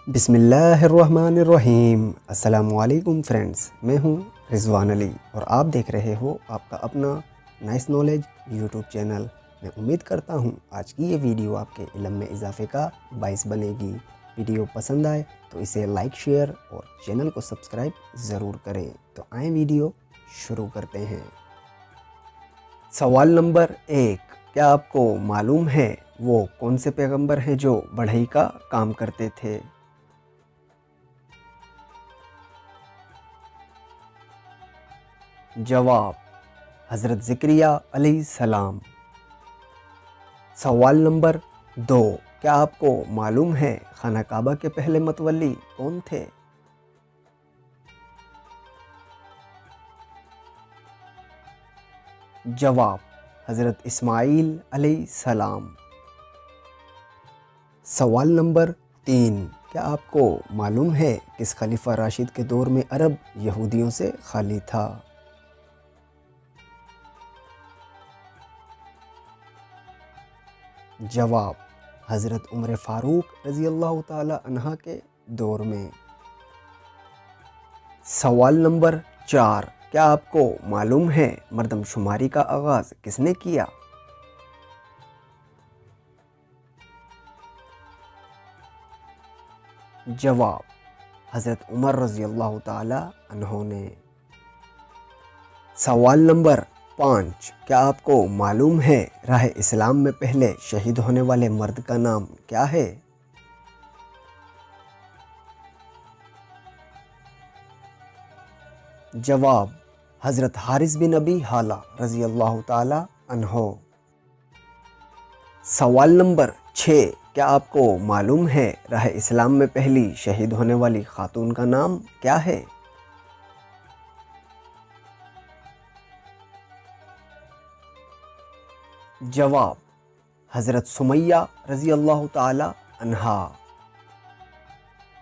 بسم اللہ الرحمن الرحیم۔ السلام علیکم فرینڈز، میں ہوں رضوان علی اور آپ دیکھ رہے ہو آپ کا اپنا نائس نالج یوٹیوب چینل۔ میں امید کرتا ہوں آج کی یہ ویڈیو آپ کے علم میں اضافے کا باعث بنے گی۔ ویڈیو پسند آئے تو اسے لائک شیئر اور چینل کو سبسکرائب ضرور کریں۔ تو آئیں ویڈیو شروع کرتے ہیں۔ سوال نمبر 1، کیا آپ کو معلوم ہے وہ کون سے پیغمبر ہیں جو بڑھئی کا کام کرتے تھے؟ جواب: حضرت زکریا علیہ السلام۔ سوال نمبر 2، کیا آپ کو معلوم ہے خانہ کعبہ کے پہلے متولی کون تھے؟ جواب: حضرت اسماعیل علیہ السلام۔ سوال نمبر 3، کیا آپ کو معلوم ہے کس خلیفہ راشد کے دور میں عرب یہودیوں سے خالی تھا؟ جواب: حضرت عمر فاروق رضی اللہ تعالی عنہ کے دور میں۔ سوال نمبر 4، کیا آپ کو معلوم ہے مردم شماری کا آغاز کس نے کیا؟ جواب: حضرت عمر رضی اللہ تعالی عنہ نے۔ سوال نمبر 5، کیا آپ کو معلوم ہے راہ اسلام میں پہلے شہید ہونے والے مرد کا نام کیا ہے؟ جواب: حضرت حارث بن ابی حالہ رضی اللہ تعالی عنہ۔ سوال نمبر 6، کیا آپ کو معلوم ہے راہ اسلام میں پہلی شہید ہونے والی خاتون کا نام کیا ہے؟ جواب: حضرت سمیہ رضی اللہ تعالی عنہا۔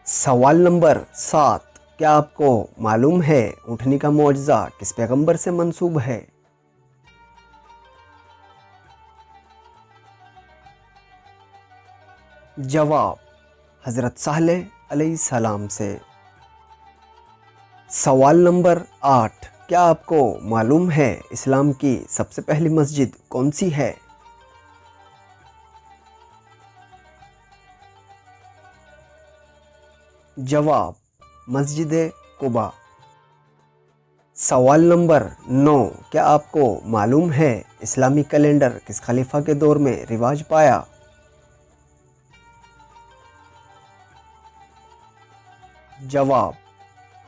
سوال نمبر 7، کیا آپ کو معلوم ہے اونٹنی کا معجزہ کس پیغمبر سے منسوب ہے؟ جواب: حضرت صالح علیہ السلام سے۔ سوال نمبر 8، کیا آپ کو معلوم ہے اسلام کی سب سے پہلی مسجد کون سی ہے؟ جواب: مسجد قباء۔ سوال نمبر 9، کیا آپ کو معلوم ہے اسلامی کیلنڈر کس خلیفہ کے دور میں رواج پایا؟ جواب: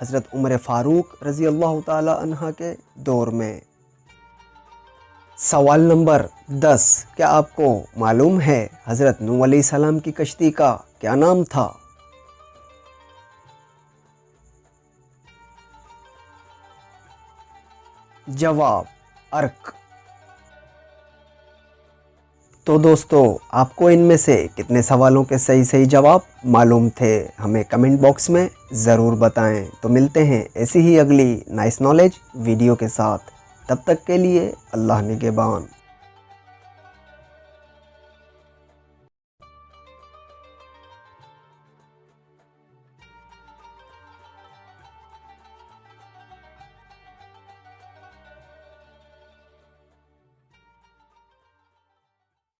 حضرت عمر فاروق رضی اللہ تعالی عنہ کے دور میں۔ سوال نمبر 10، کیا آپ کو معلوم ہے حضرت نوح علیہ السلام کی کشتی کا کیا نام تھا؟ جواب: ارک۔ تو دوستو، آپ کو ان میں سے کتنے سوالوں کے صحیح جواب معلوم تھے ہمیں کمنٹ باکس میں ضرور بتائیں۔ تو ملتے ہیں ایسی ہی اگلی نائس نالج ویڈیو کے ساتھ، تب تک کے لیے اللہ نگہبان۔